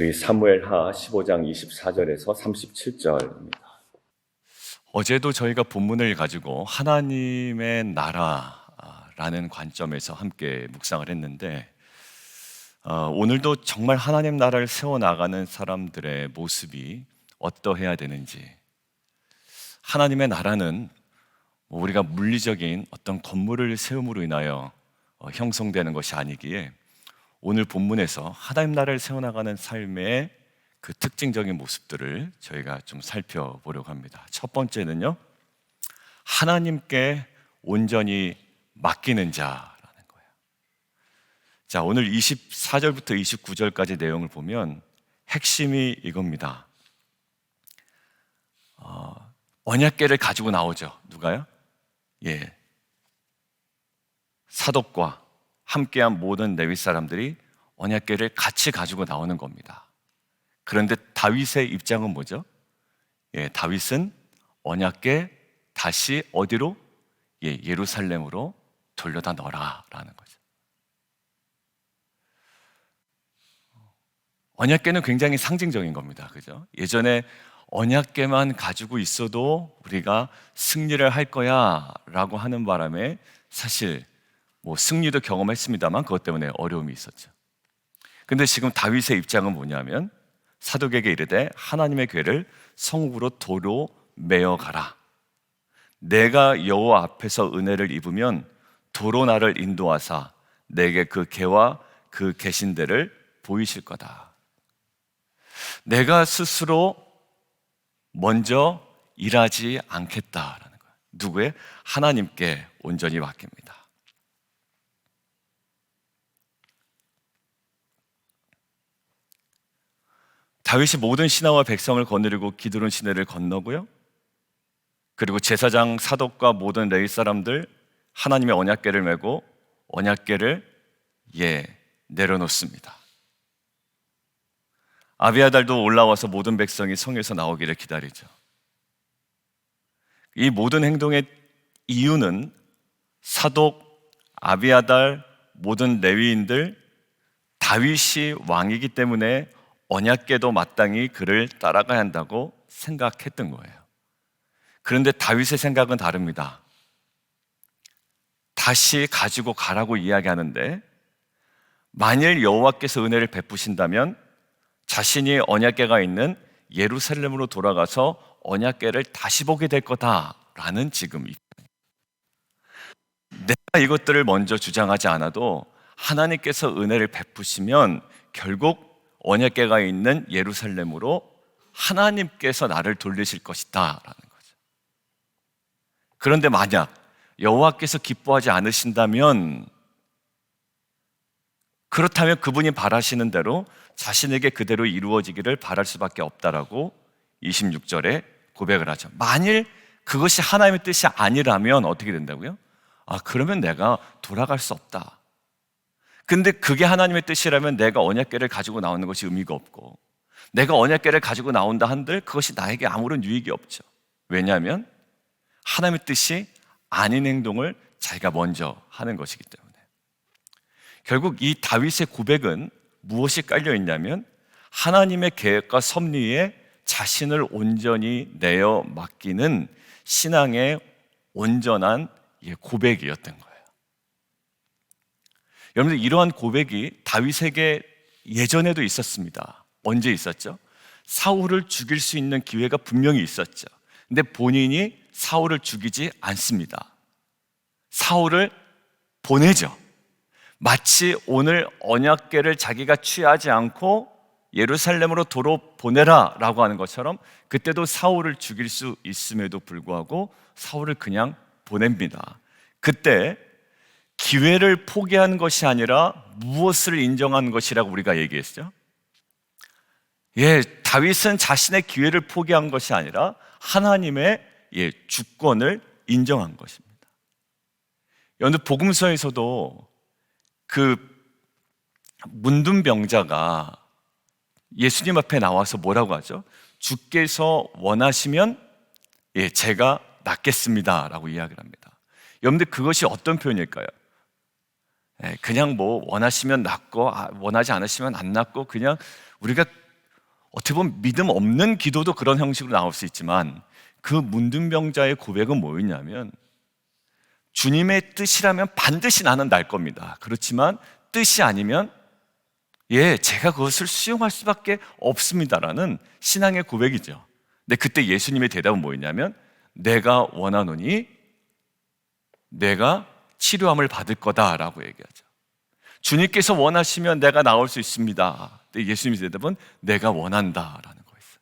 우리 사무엘하 15장 24절에서 37절입니다. 어제도 저희가 본문을 가지고 하나님의 나라라는 관점에서 함께 묵상을 했는데 오늘도 정말 하나님 나라를 세워나가는 사람들의 모습이 어떠해야 되는지, 하나님의 나라는 우리가 물리적인 어떤 건물을 세움으로 인하여 형성되는 것이 아니기에 오늘 본문에서 하나님 나라를 세워나가는 삶의 그 특징적인 모습들을 저희가 좀 살펴보려고 합니다. 첫 번째는요, 하나님께 온전히 맡기는 자라는 거예요. 자, 오늘 24절부터 29절까지 내용을 보면 핵심이 이겁니다. 언약궤를 가지고 나오죠. 누가요? 사독과 함께한 모든 레위 사람들이 언약궤를 같이 가지고 나오는 겁니다. 그런데 다윗의 입장은 뭐죠? 다윗은 언약궤 다시 어디로? 예루살렘으로 돌려다 넣어라라는 거죠. 언약궤는 굉장히 상징적인 겁니다. 그죠? 예전에 언약궤만 가지고 있어도 우리가 승리를 할 거야 라고 하는 바람에 사실 승리도 경험했습니다만 그것 때문에 어려움이 있었죠. 근데 지금 다윗의 입장은 뭐냐면 사독에게 이르되 하나님의 궤를 성읍으로 도로 메어 가라. 내가 여호와 앞에서 은혜를 입으면 도로 나를 인도하사 내게 그 궤와 그 계신 데를 보이실 거다. 내가 스스로 먼저 일하지 않겠다라는 거예요. 누구의? 하나님께 온전히 맡깁니다. 다윗이 모든 신하와 백성을 거느리고 기드론 시내를 건너고요, 그리고 제사장 사독과 모든 레위 사람들 하나님의 언약궤를 메고 언약궤를 내려놓습니다. 아비아달도 올라와서 모든 백성이 성에서 나오기를 기다리죠. 이 모든 행동의 이유는 사독, 아비아달, 모든 레위인들, 다윗이 왕이기 때문에 언약궤도 마땅히 그를 따라가야 한다고 생각했던 거예요. 그런데 다윗의 생각은 다릅니다. 다시 가지고 가라고 이야기하는데, 만일 여호와께서 은혜를 베푸신다면 자신이 언약궤가 있는 예루살렘으로 돌아가서 언약궤를 다시 보게 될 거다라는 지금 내가 이것들을 먼저 주장하지 않아도 하나님께서 은혜를 베푸시면 결국 언약궤가 있는 예루살렘으로 하나님께서 나를 돌리실 것이다 라는 거죠. 그런데 만약 여호와께서 기뻐하지 않으신다면, 그렇다면 그분이 바라시는 대로 자신에게 그대로 이루어지기를 바랄 수밖에 없다라고 26절에 고백을 하죠. 만일 그것이 하나님의 뜻이 아니라면 어떻게 된다고요? 그러면 내가 돌아갈 수 없다. 근데 그게 하나님의 뜻이라면 내가 언약궤를 가지고 나오는 것이 의미가 없고, 내가 언약궤를 가지고 나온다 한들 그것이 나에게 아무런 유익이 없죠. 왜냐하면 하나님의 뜻이 아닌 행동을 자기가 먼저 하는 것이기 때문에. 결국 이 다윗의 고백은 무엇이 깔려 있냐면 하나님의 계획과 섭리에 자신을 온전히 내어 맡기는 신앙의 온전한 고백이었던 거예요. 여러분들, 이러한 고백이 다윗에게 예전에도 있었습니다. 언제 있었죠? 사울을 죽일 수 있는 기회가 분명히 있었죠. 근데 본인이 사울을 죽이지 않습니다. 사울을 보내죠. 마치 오늘 언약궤를 자기가 취하지 않고 예루살렘으로 도로 보내라 라고 하는 것처럼 그때도 사울을 죽일 수 있음에도 불구하고 사울을 그냥 보냅니다. 그때 기회를 포기한 것이 아니라 무엇을 인정한 것이라고 우리가 얘기했죠? 다윗은 자신의 기회를 포기한 것이 아니라 하나님의 주권을 인정한 것입니다. 여러분, 복음서에서도 그 문둥병자가 예수님 앞에 나와서 뭐라고 하죠? 주께서 원하시면 제가 낫겠습니다 라고 이야기를 합니다. 여러분들, 그것이 어떤 표현일까요? 그냥 원하시면 낫고 원하지 않으시면 안 낫고 그냥 우리가 어떻게 보면 믿음 없는 기도도 그런 형식으로 나올 수 있지만 그 문둥병자의 고백은 뭐였냐면 주님의 뜻이라면 반드시 나는 날 겁니다. 그렇지만 뜻이 아니면 제가 그것을 수용할 수밖에 없습니다라는 신앙의 고백이죠. 근데 그때 예수님의 대답은 뭐였냐면 내가 원하노니 내가 치료함을 받을 거다라고 얘기하죠. 주님께서 원하시면 내가 나올 수 있습니다. 근데 예수님의 대답은 내가 원한다라는 거였어요.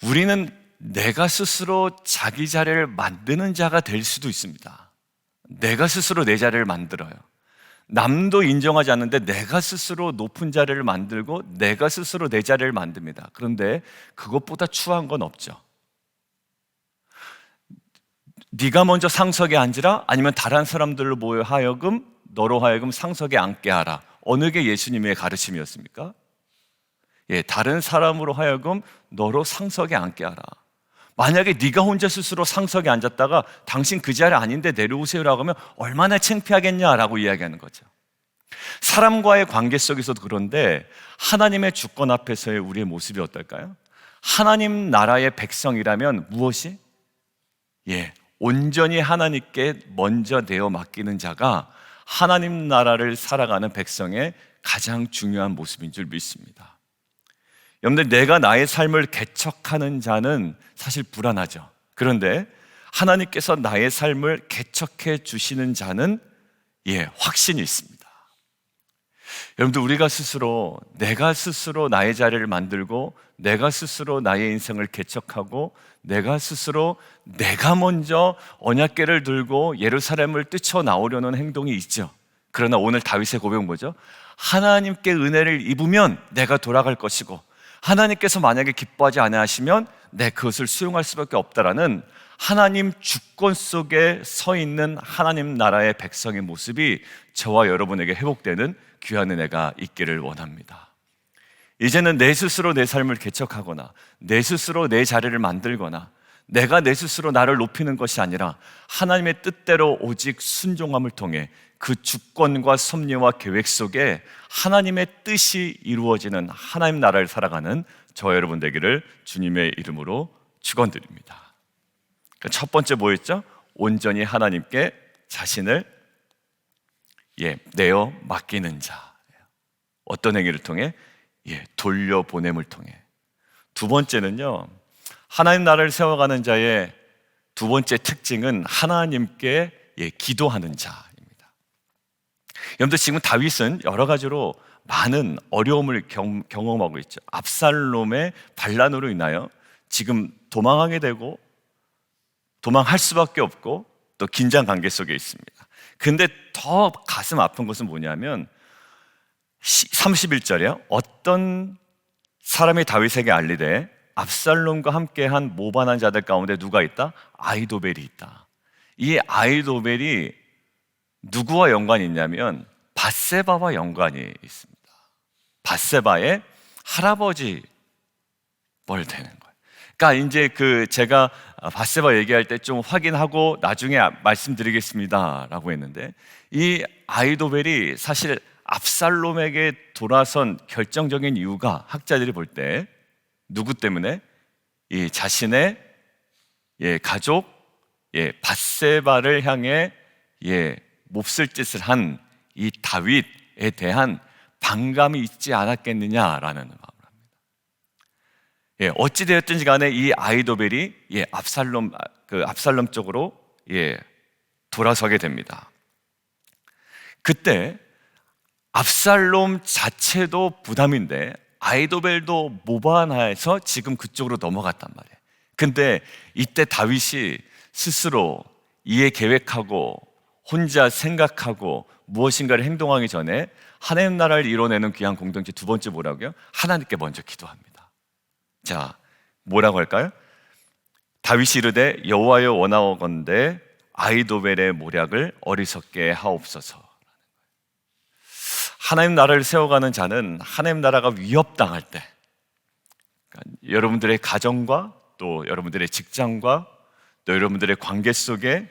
우리는 내가 스스로 자기 자리를 만드는 자가 될 수도 있습니다. 내가 스스로 내 자리를 만들어요. 남도 인정하지 않는데 내가 스스로 높은 자리를 만들고 내가 스스로 내 자리를 만듭니다. 그런데 그것보다 추한 건 없죠. 네가 먼저 상석에 앉으라, 아니면 다른 사람들로 모여 하여금 너로 하여금 상석에 앉게 하라. 어느 게 예수님의 가르침이었습니까? 다른 사람으로 하여금 너로 상석에 앉게 하라. 만약에 네가 혼자 스스로 상석에 앉았다가 당신 그 자리 아닌데 내려오세요라고 하면 얼마나 창피하겠냐라고 이야기하는 거죠. 사람과의 관계 속에서도 그런데 하나님의 주권 앞에서의 우리의 모습이 어떨까요? 하나님 나라의 백성이라면 무엇이? 온전히 하나님께 먼저 내어 맡기는 자가 하나님 나라를 살아가는 백성의 가장 중요한 모습인 줄 믿습니다. 여러분들, 내가 나의 삶을 개척하는 자는 사실 불안하죠. 그런데 하나님께서 나의 삶을 개척해 주시는 자는 확신이 있습니다. 여러분들, 우리가 스스로 내가 스스로 나의 자리를 만들고 내가 스스로 나의 인생을 개척하고 내가 스스로 내가 먼저 언약궤를 들고 예루살렘을 뛰쳐나오려는 행동이 있죠. 그러나 오늘 다윗의 고백은 뭐죠? 하나님께 은혜를 입으면 내가 돌아갈 것이고 하나님께서 만약에 기뻐하지 않으시면 내 그것을 수용할 수밖에 없다라는 하나님 주권 속에 서 있는 하나님 나라의 백성의 모습이 저와 여러분에게 회복되는 귀한 은혜가 있기를 원합니다. 이제는 내 스스로 내 삶을 개척하거나 내 스스로 내 자리를 만들거나 내가 내 스스로 나를 높이는 것이 아니라 하나님의 뜻대로 오직 순종함을 통해 그 주권과 섭리와 계획 속에 하나님의 뜻이 이루어지는 하나님 나라를 살아가는 저와 여러분 되기를 주님의 이름으로 축원드립니다. 첫 번째 뭐였죠? 온전히 하나님께 자신을 내어 맡기는 자. 어떤 행위를 통해? 돌려보냄을 통해. 두 번째는요, 하나님 나라를 세워가는 자의 두 번째 특징은 하나님께 기도하는 자입니다. 여러분들, 지금 다윗은 여러 가지로 많은 어려움을 경험하고 있죠. 압살롬의 반란으로 인하여 지금 도망하게 되고 도망할 수밖에 없고 또 긴장 관계 속에 있습니다. 근데 더 가슴 아픈 것은 뭐냐면 31절에요. 어떤 사람이 다윗에게 알리되 압살롬과 함께한 모반한 자들 가운데 누가 있다? 아히도벨이 있다. 이 아히도벨이 누구와 연관이 있냐면 밧세바와 연관이 있습니다. 밧세바의 할아버지 뭘 되는 거예요. 그러니까 이제 제가 밧세바 얘기할 때 좀 확인하고 나중에 말씀드리겠습니다라고 했는데, 이 아히도벨이 사실 압살롬에게 돌아선 결정적인 이유가 학자들이 볼 때 누구 때문에? 이 자신의 가족 밧세바를 향해 몹쓸 짓을 한 이 다윗에 대한 반감이 있지 않았겠느냐라는 마음을 합니다. 어찌 되었든지 간에 이 아히도벨이 압살롬 쪽으로 돌아서게 됩니다. 그때 압살롬 자체도 부담인데 아히도벨도 모반해서 지금 그쪽으로 넘어갔단 말이에요. 근데 이때 다윗이 스스로 이해 계획하고 혼자 생각하고 무엇인가를 행동하기 전에 하나님 나라를 이뤄내는 귀한 공동체 두 번째 뭐라고요? 하나님께 먼저 기도합니다. 자, 뭐라고 할까요? 다윗이 이르되 여호와여 원하오건대 아히도벨의 모략을 어리석게 하옵소서. 하나님 나라를 세워가는 자는 하나님 나라가 위협당할 때, 그러니까 여러분들의 가정과 또 여러분들의 직장과 또 여러분들의 관계 속에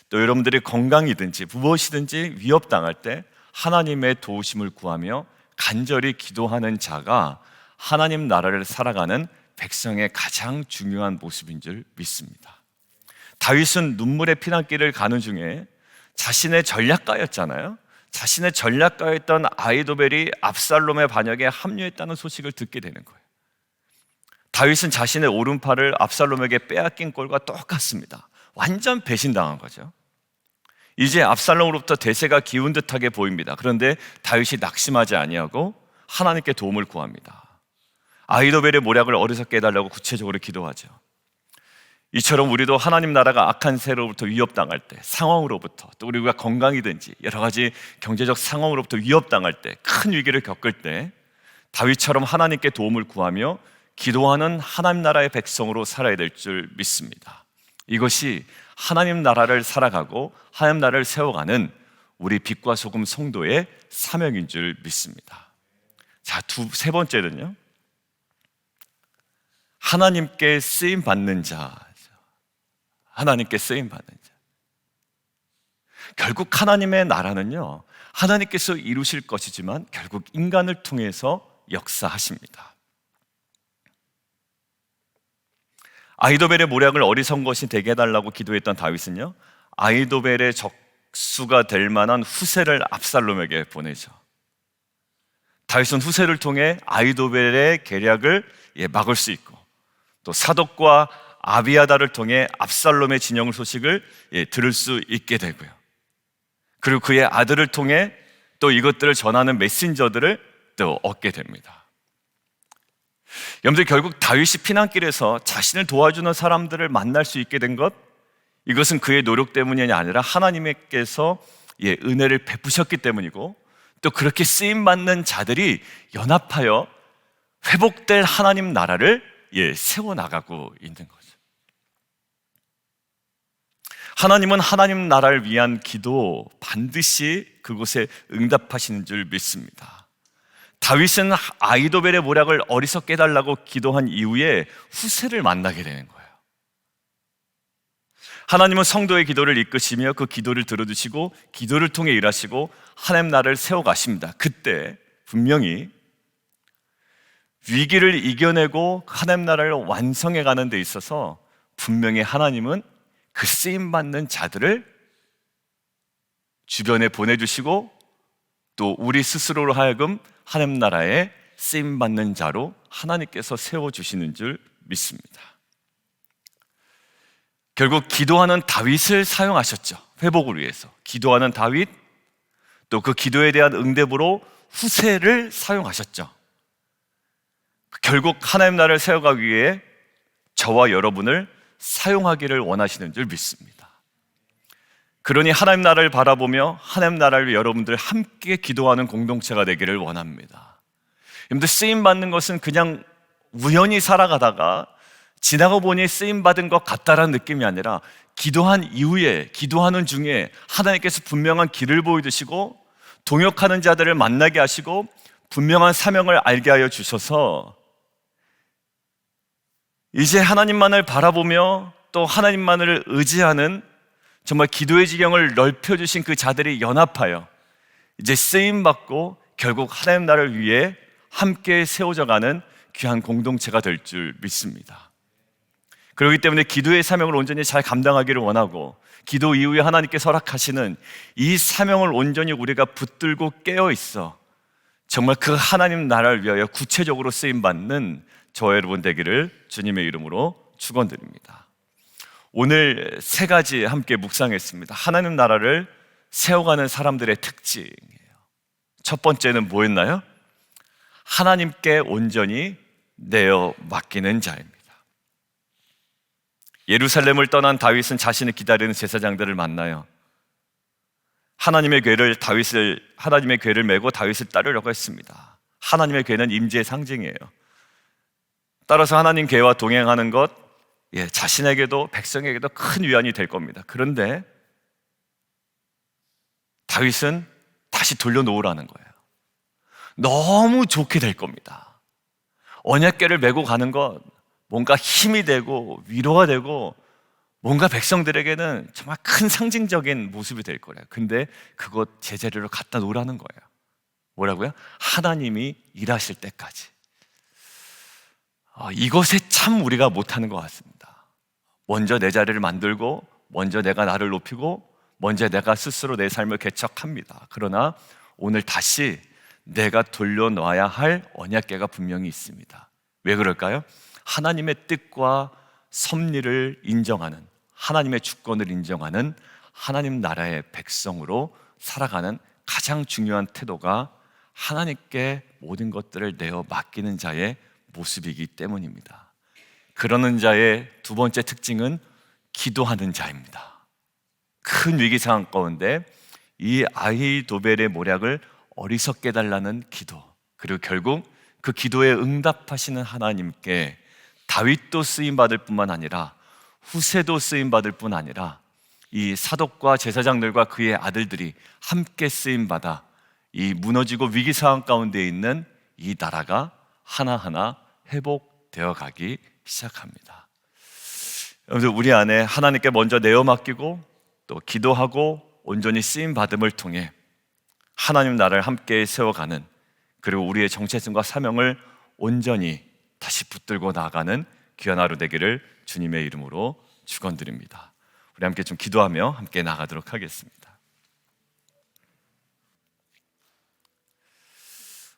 또 여러분들의 건강이든지 무엇이든지 위협당할 때 하나님의 도우심을 구하며 간절히 기도하는 자가 하나님 나라를 살아가는 백성의 가장 중요한 모습인 줄 믿습니다. 다윗은 눈물의 피난길을 가는 중에 자신의 전략가였잖아요. 자신의 전략가였던 아히도벨이 압살롬의 반역에 합류했다는 소식을 듣게 되는 거예요. 다윗은 자신의 오른팔을 압살롬에게 빼앗긴 꼴과 똑같습니다. 완전 배신당한 거죠. 이제 압살롬으로부터 대세가 기운 듯하게 보입니다. 그런데 다윗이 낙심하지 아니하고 하나님께 도움을 구합니다. 아히도벨의 모략을 어리석게 해달라고 구체적으로 기도하죠. 이처럼 우리도 하나님 나라가 악한 세로부터 위협당할 때, 상황으로부터, 또 우리가 건강이든지 여러 가지 경제적 상황으로부터 위협당할 때, 큰 위기를 겪을 때 다윗처럼 하나님께 도움을 구하며 기도하는 하나님 나라의 백성으로 살아야 될 줄 믿습니다. 이것이 하나님 나라를 살아가고 하나님 나라를 세워가는 우리 빛과 소금 성도의 사명인 줄 믿습니다. 자, 세 번째는요, 하나님께 쓰임 받는 자. 하나님께 쓰임 받는 자. 결국 하나님의 나라는요, 하나님께서 이루실 것이지만 결국 인간을 통해서 역사하십니다. 아히도벨의 모략을 어리석은 것이 되게 해달라고 기도했던 다윗은요, 아히도벨의 적수가 될 만한 후세를 압살롬에게 보내죠. 다윗은 후세를 통해 아히도벨의 계략을 막을 수 있고, 또 사독과 아비아다를 통해 압살롬의 진영 소식을 들을 수 있게 되고요. 그리고 그의 아들을 통해 또 이것들을 전하는 메신저들을 또 얻게 됩니다. 여러분들, 결국 다윗이 피난길에서 자신을 도와주는 사람들을 만날 수 있게 된 것, 이것은 그의 노력 때문이 아니라 하나님께서 은혜를 베푸셨기 때문이고, 또 그렇게 쓰임받는 자들이 연합하여 회복될 하나님 나라를 세워나가고 있는 거죠. 하나님은 하나님 나라를 위한 기도 반드시 그곳에 응답하시는 줄 믿습니다. 다윗은 아히도벨의 모략을 어리석게 해달라고 기도한 이후에 후세를 만나게 되는 거예요. 하나님은 성도의 기도를 이끄시며 그 기도를 들어주시고 기도를 통해 일하시고 하나님 나라를 세워가십니다. 그때 분명히 위기를 이겨내고 하나님 나라를 완성해 가는 데 있어서 분명히 하나님은 그 쓰임받는 자들을 주변에 보내주시고 또 우리 스스로로 하여금 하나님 나라에 쓰임받는 자로 하나님께서 세워주시는 줄 믿습니다. 결국 기도하는 다윗을 사용하셨죠. 회복을 위해서. 기도하는 다윗, 또 그 기도에 대한 응답으로 후세를 사용하셨죠. 결국 하나님 나라를 세워가기 위해 저와 여러분을 사용하기를 원하시는 줄 믿습니다. 그러니 하나님 나라를 바라보며 하나님 나라를 여러분들 함께 기도하는 공동체가 되기를 원합니다. 여러분들, 쓰임받는 것은 그냥 우연히 살아가다가 지나고 보니 쓰임받은 것 같다라는 느낌이 아니라 기도한 이후에, 기도하는 중에 하나님께서 분명한 길을 보여주시고 동역하는 자들을 만나게 하시고 분명한 사명을 알게 하여 주셔서 이제 하나님만을 바라보며 또 하나님만을 의지하는 정말 기도의 지경을 넓혀주신 그 자들이 연합하여 이제 쓰임받고 결국 하나님 나라를 위해 함께 세워져가는 귀한 공동체가 될 줄 믿습니다. 그렇기 때문에 기도의 사명을 온전히 잘 감당하기를 원하고 기도 이후에 하나님께 허락하시는 이 사명을 온전히 우리가 붙들고 깨어있어 정말 그 하나님 나라를 위하여 구체적으로 쓰임받는 저와 여러분 되기를 주님의 이름으로 축원드립니다. 오늘 세 가지 함께 묵상했습니다. 하나님 나라를 세워가는 사람들의 특징이에요. 첫 번째는 뭐였나요? 하나님께 온전히 내어 맡기는 자입니다. 예루살렘을 떠난 다윗은 자신을 기다리는 제사장들을 만나요. 하나님의 궤를 메고 다윗을 따르려고 했습니다. 하나님의 궤는 임재의 상징이에요. 따라서 하나님 궤와 동행하는 것, 자신에게도 백성에게도 큰 위안이 될 겁니다. 그런데 다윗은 다시 돌려놓으라는 거예요. 너무 좋게 될 겁니다. 언약궤를 메고 가는 것, 뭔가 힘이 되고 위로가 되고 뭔가 백성들에게는 정말 큰 상징적인 모습이 될 거예요. 근데 그것 제자리로 갖다 놓으라는 거예요. 뭐라고요? 하나님이 일하실 때까지. 이것에 참 우리가 못하는 것 같습니다. 먼저 내 자리를 만들고, 먼저 내가 나를 높이고, 먼저 내가 스스로 내 삶을 개척합니다. 그러나 오늘 다시 내가 돌려놔야 할 언약궤가 분명히 있습니다. 왜 그럴까요? 하나님의 뜻과 섭리를 인정하는, 하나님의 주권을 인정하는 하나님 나라의 백성으로 살아가는 가장 중요한 태도가 하나님께 모든 것들을 내어 맡기는 자의 모습이기 때문입니다. 그러는 자의 두 번째 특징은 기도하는 자입니다. 큰 위기 상황 가운데 이 아히도벨의 모략을 어리석게 달라는 기도, 그리고 결국 그 기도에 응답하시는 하나님께 다윗도 쓰임받을 뿐만 아니라 후세도 쓰임받을 뿐 아니라 이 사독과 제사장들과 그의 아들들이 함께 쓰임받아 이 무너지고 위기 상황 가운데 있는 이 나라가 하나하나 회복되어 가기 시작합니다. 여러분들, 우리 안에 하나님께 먼저 내어 맡기고 또 기도하고 온전히 쓰임받음을 통해 하나님 나라를 함께 세워가는, 그리고 우리의 정체성과 사명을 온전히 다시 붙들고 나아가는 귀한 하루 되기를 주님의 이름으로 축원드립니다. 우리 함께 좀 기도하며 함께 나가도록 하겠습니다.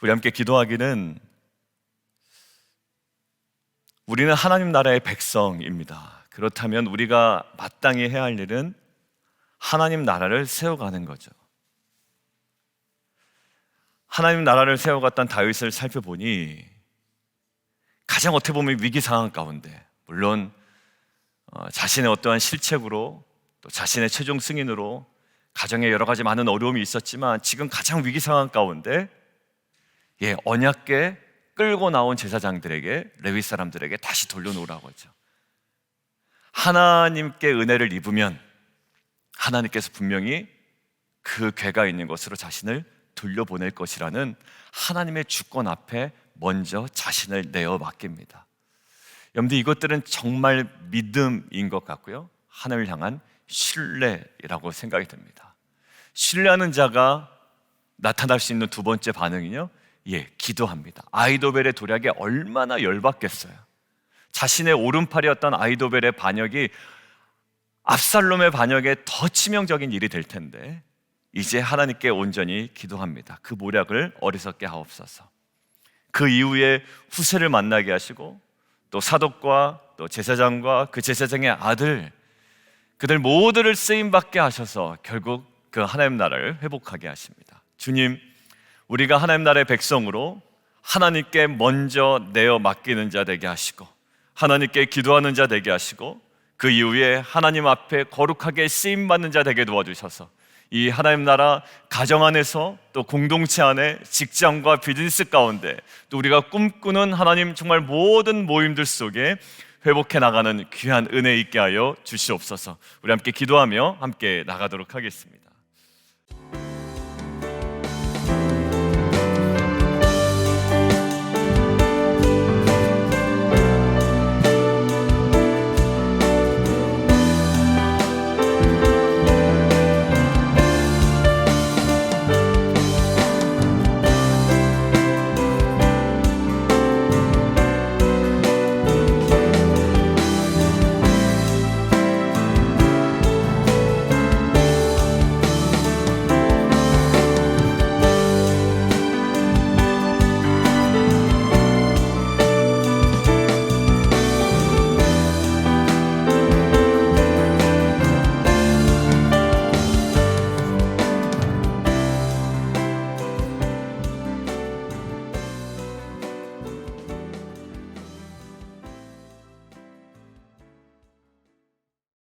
우리 함께 기도하기는, 우리는 하나님 나라의 백성입니다. 그렇다면 우리가 마땅히 해야 할 일은 하나님 나라를 세워가는 거죠. 하나님 나라를 세워갔던 다윗을 살펴보니 가장 어떻게 보면 위기 상황 가운데, 물론 자신의 어떠한 실책으로 또 자신의 최종 승인으로 가정에 여러 가지 많은 어려움이 있었지만 지금 가장 위기 상황 가운데 언약궤 끌고 나온 제사장들에게, 레위 사람들에게 다시 돌려놓으라고 하죠. 하나님께 은혜를 입으면 하나님께서 분명히 그 궤가 있는 곳으로 자신을 돌려보낼 것이라는 하나님의 주권 앞에 먼저 자신을 내어 맡깁니다. 여러분들, 이것들은 정말 믿음인 것 같고요, 하나님을 향한 신뢰라고 생각이 듭니다. 신뢰하는 자가 나타날 수 있는 두 번째 반응은요, 기도합니다. 아히도벨의 도략에 얼마나 열받겠어요. 자신의 오른팔이었던 아히도벨의 반역이 압살롬의 반역에 더 치명적인 일이 될 텐데 이제 하나님께 온전히 기도합니다. 그 모략을 어리석게 하옵소서. 그 이후에 후세를 만나게 하시고 또 사독과 또 제사장과 그 제사장의 아들, 그들 모두를 쓰임받게 하셔서 결국 그 하나님 나라를 회복하게 하십니다. 주님, 우리가 하나님 나라의 백성으로 하나님께 먼저 내어 맡기는 자 되게 하시고 하나님께 기도하는 자 되게 하시고 그 이후에 하나님 앞에 거룩하게 쓰임받는 자 되게 도와주셔서 이 하나님 나라 가정 안에서 또 공동체 안에 직장과 비즈니스 가운데 또 우리가 꿈꾸는 하나님 정말 모든 모임들 속에 회복해 나가는 귀한 은혜 있게 하여 주시옵소서. 우리 함께 기도하며 함께 나가도록 하겠습니다.